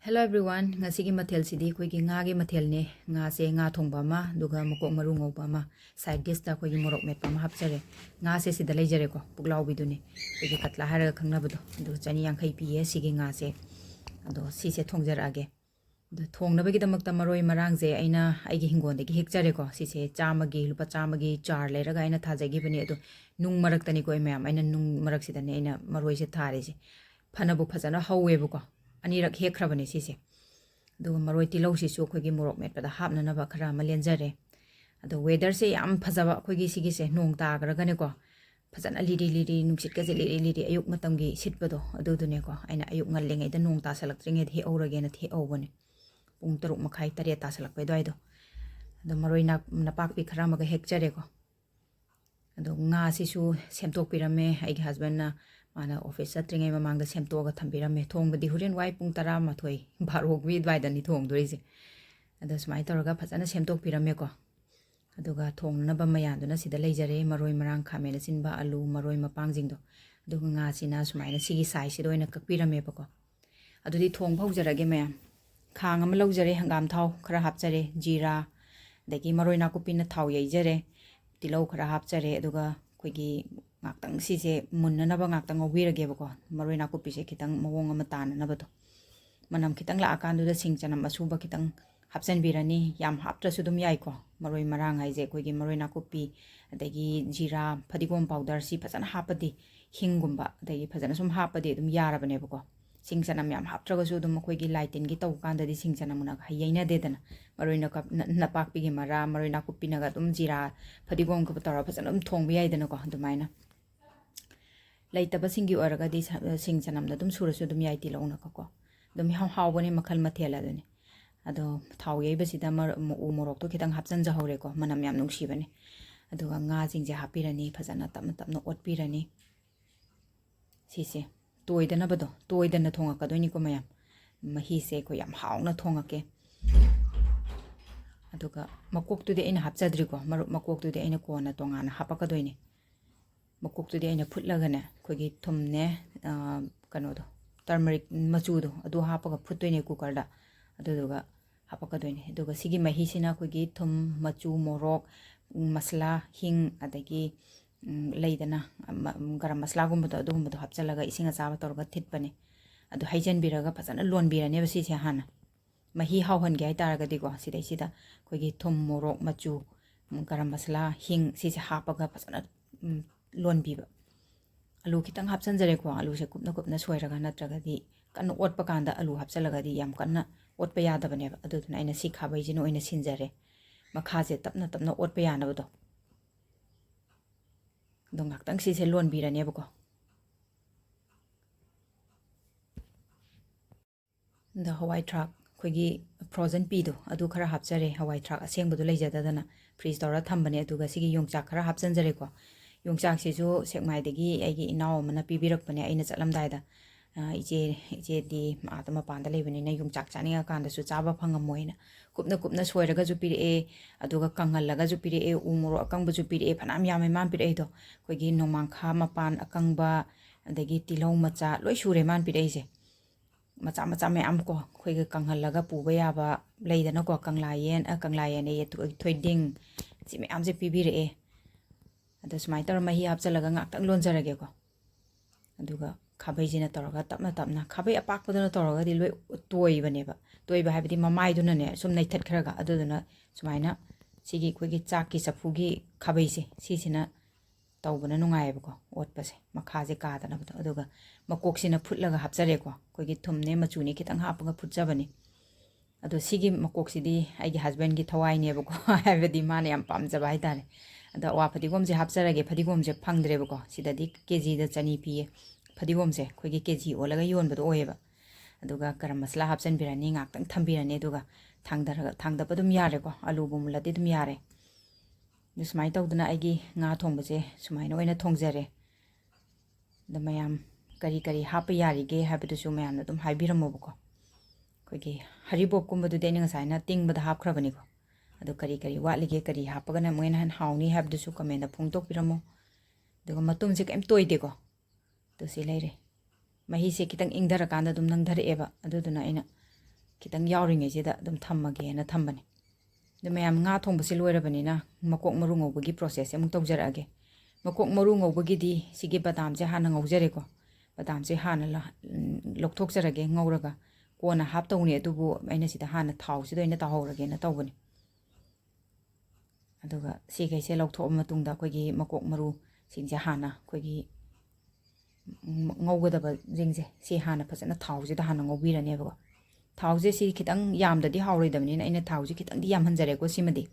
Hello everyone, ngasigi mathel sidi koi gi nga gi mathel ne nga se nga thongba ma duga makok maru ngauba ma side dish ta koi gi morok met pa ma hapjare nga se sida leijare ko puklaobi du ne koi gi katla hara khangna bu du chani yang khai pi ye sigi nga se ado si se thongjar age du thongna ba gi damak ta maroi marang je aina ai gi hingon de gi hekjare ko si se chama gi lupa chama gi char le raga aina thaja gi bani ado nung marak tani koi ma'am aina nung marak sida ne aina maroi se thare je phana bu phajana hawe bu ko anirak hekhrabani sise do maroi tilau si su khogi morok met pada hapna na ba khara malenjare ado weather se yam phajaba khogi sigi se nong ta graga ne ko phajana liri liri nungsit ka je liri liri ayuk matam gi sitpado adu du ne ko aina ayuk ngal lengai da nong ta salak tringe the aurage na the aubane pung taruk makhai tare ta salak pe doi do ado maroi na pak pi khara ma ga hekjare ko ado nga si su semtok pirame ai gi husband na mana office atringai mamang da semto ga thambira me thong badi huren wai pung tara ma thoi barok wi dwai da ni thong dorise ado smai toraga phajana semtok pirame ko aduga thong na ba mayan duna sida leijare maroi marang khame na sinba alu maroi mapang jing do aduga nga sina smai na sigi sai si doina kakpirame ba ko adudi thong phaujarage mayam khang am laujare hangam thau khara hapjare jira dagi maroi na kupina thau yeijare tilau khara hapjare aduga khoigi ngaktang si se munna na ba ngaktang obirage ba ko maroi na kupi se kitang mawong ama tan na ba to manam kitang la akan du da sing chanam asu ba kitang hapsan birani yam haptra su dum yai ko maroi marang ai je koi gi maroi na kupi adagi jira phadigom powder si phajana hapadi hingumba adagi phajana sum hapadi dum yara bane ba ko sing chanam yam haptra ga su dum koi gi lightin gi taw kan da di sing chanam na hayaina de dana maroi na kap na pak pi gi mara maroi na kupi na ga dum jira phadigom ko tora phajana dum thong bi ai dana ko dumaina laitaba singi oraga di sing chanam da dum surasu dum yai ti launa ko dum haw bane makhal mathela dune ado thau yei basi da u morok to kitang hapjan ja hore ko manam yam nungsi bane aduga nga jing je hapirani phajana tamna tamna otpirani sise toidana bado toidana thonga ka doini ko mayam mahi se ko yam hauna thonga ke aduga makok tu de ina hapjadri ko makok tu de ina ko na tonga na hapaka doini makok tu de ina phutlaga ne khogi thumne kano do turmeric machu do adu hapaga phuttoine cooker da aduga hapaka doine aduga sigi mahi sina khogi thum machu morok masala hing adagi leidana garam masala gumba do adugumba do hapchalaga isinga chaba torga thitpane adu haijan biraga phajana lon birane basi se hana mahi hauhan ge taraga di ko sidai sida khogi thum morok machu garam masala hing si se hapaga phajana lon biba alu kitang hapsan jare ko alu se kupna soiraga natraga di kan otpa kanda alu hapchalaga di yam kanna otpa yada bane adu na ina si khabai jino ina sinjare makha je tapna tapna otpa yana bado dong ngaktang si se lon birane ba ko da hawai truck khogi frozen pi do adu khara hapjare hawai truck aseng budu leijada dana freeze tora thambane aduga sigi yongchak khara hapsan jare ko yongchak se ju sekmai degi aigi inaw mana pibirak pane aina chalam daida ije di atama panda lebani na yongchak chaninga kanda su chaba phangam moina kupna soiraga ju pire e aduga kangallaga ju pire e umuro akangba ju pire e phanam yame man pire do koigi nomangkha mapan akangba adagi tilau macha loi sure man pire je macha me am ko koigi kanghallaga puba yaba leidana ko kanglayen e thoiding si me am je pibire e adu smai tor mahi hapchalaga ngaktang lonjarage ko aduga khabai jina toraga tapna khabai apak podana toraga di loi toi baneba toiba habidi mamai duna ne sum naithat kharaga aduduna sumaina sigi khoigi chakki safugi khabai se sisina tawbana nungaib ko otpase makhaje kadana bado aduga makok sina phutlaga hapjare ko khoigi thumne machuni kitang hapaga phutjabani adu sigi makok sidi aigi husband gi thawai ne bako habidi mane yam pamjaba haitare ada wa phadigom je hapjarage phadigom je phangdre bako sidadi kg da chani piye phadigom je khoigi kg olaga yon bado oyeba aduga garam masala hapsan birani ngaktang thambirani aduga thangda dum yare ko alu bumulati dum yare dusmai tawduna aigi nga thongba je sumaina oina thongjare da mayam kari hapa yarige habadu su mayam dum haibiramo bako khoigi haribop kumba du de ninga saina tingbada hapkhrabani ko adu kari watlige kari hapagana moina han hauni habdu su kamenda phungtok piramo duga matum je kem toide ko to si leire mahi se kitang ingdara kanda dum nang dhare eba adu duna ina khitang yauringayjida adum thammage na thambani de mayam nga thongba se loirabanina makok maru ngaubagi process amuk tawjarage makok maru ngaubagi di sigi badam je hana ngaujare ko badam je hana lokthokjarage ngauraga kona hap tawni adubu aina sida hana thau sido ina tahorage na tawbani aduga sigai se lokthok matungda koigi makok maru singje hana koigi ngaugadaba jingje si hana phasana thau sida hana ngaubirane ba thau je si khitang yamdadi hauroidabani aina thau je khitang di yamhanjare ko simadi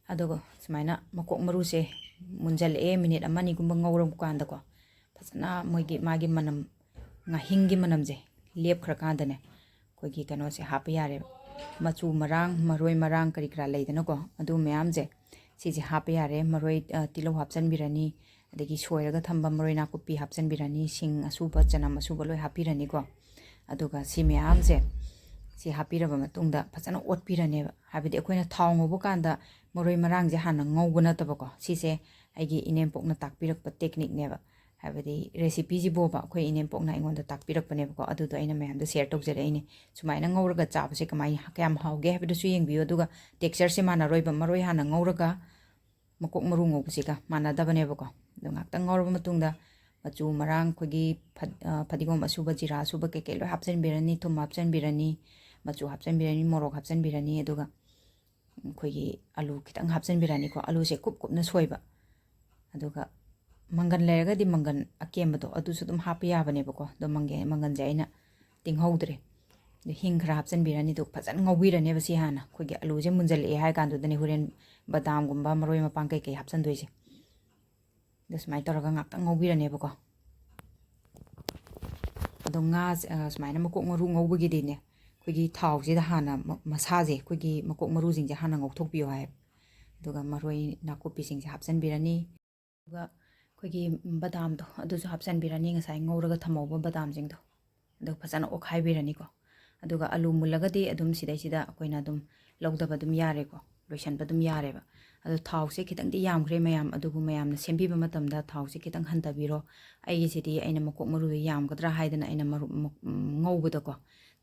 adugo sumaina makok maru se munjal e minute amani gumba ngauram kanda ko phasana moigi magi manam nga hingi manam je lep khra kandane koigi kano se hap yare machu marang maroi marang kari kra leidana ko adu mayam je si je hap yare maroi tilo hapchan birani adagi soiraga thamba maroi na kupi hapchan birani sing asuba chanam asuba loi hapirani ko aduga si mayam je si hapiraba matungda phasana otpirane habidi akoina thau ngobu kanda maroi marang je hana ngaubana tabako si se aigi inempokna takpirakpa technique neba habidi recipe ji boba akoi inempokna ingonda takpirakpa nebako adudo aina mayamda share tawjare aine sumaina ngauraga chabase kamai kayam hauge habidu su yengbiyo aduga texture se mana roiba maroi hana ngauraga makok maru ngaubasiga mana dabanebako do ngakta ngauraba matungda machu marang khogi phadigom asuba jira asuba keke loi hapchen birani thum hapchen birani machu hapchen birani morok hapchen birani aduga khogi alu kitang hapchen birani ko alu se kup kupna soiba aduga mangan lerga di mangan akemba adu su dum hap yabane bako do mangan jaina tinghodre de hing khra hapchen birani do phajan ngawirane basi hana khogi alu je munjal e hai kan do dani huren badam gumba maroi mapang kai kai hapchen doise desmai toraga ngakta ngawirane bako ado nga smaina makok maru ngawbagi dine khogi thau je da hana masaje khogi makok maru jing je hana ngawthok biyo hai aduga maroi nakopi sing je hapchen birani aduga khogi badam do adu su hapchen birani ngasai ngawraga thamoba badam jing do adu phasana okhai birani ko aduga alu mulaga di adum sidai sida koina adum lawdaba dum yare ko loisan badum yare ba adu thau se khitang di yam khre mayam adugu mayam na sembiba matamda thau se khitang hantabiro aigi sidi aina makok maru yam gadra haidana aina maru ngawbada ko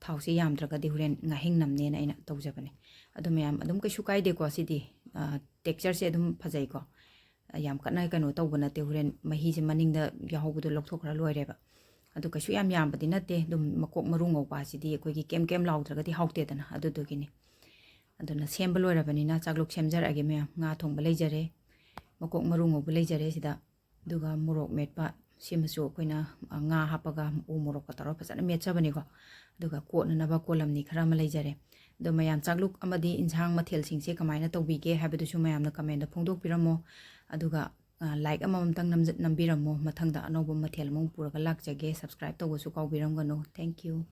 thau se yam draga di huren nga hing namne na aina tawjabane adu mayam adum kaishu kaide ko sidi texture se adum phajai ko yam kana kano tawbana te huren mahi se maningda yahobdu lokthokra loireba adu kaishu yam badi nate dum makok maru ngawba sidi koigi kem laudраga di haukte dana adu dogini aduna semba loirabani na chagluk semjarage me nga thongba leijare makok maru ngawba leijare sida duga morok metpa simasu koina nga hapaga u morok ka taro phasana mechabani ko duga kotna naba kolamni khara ma leijare do mayam chagluk amadi injang mathel singse kamaina tawbige habidu su mayam na comment da phongdok piramo aduga like amamtang nambiramo mathangda anoba mathel mong puraga lakjage subscribe tawsu kawbiram gano thank you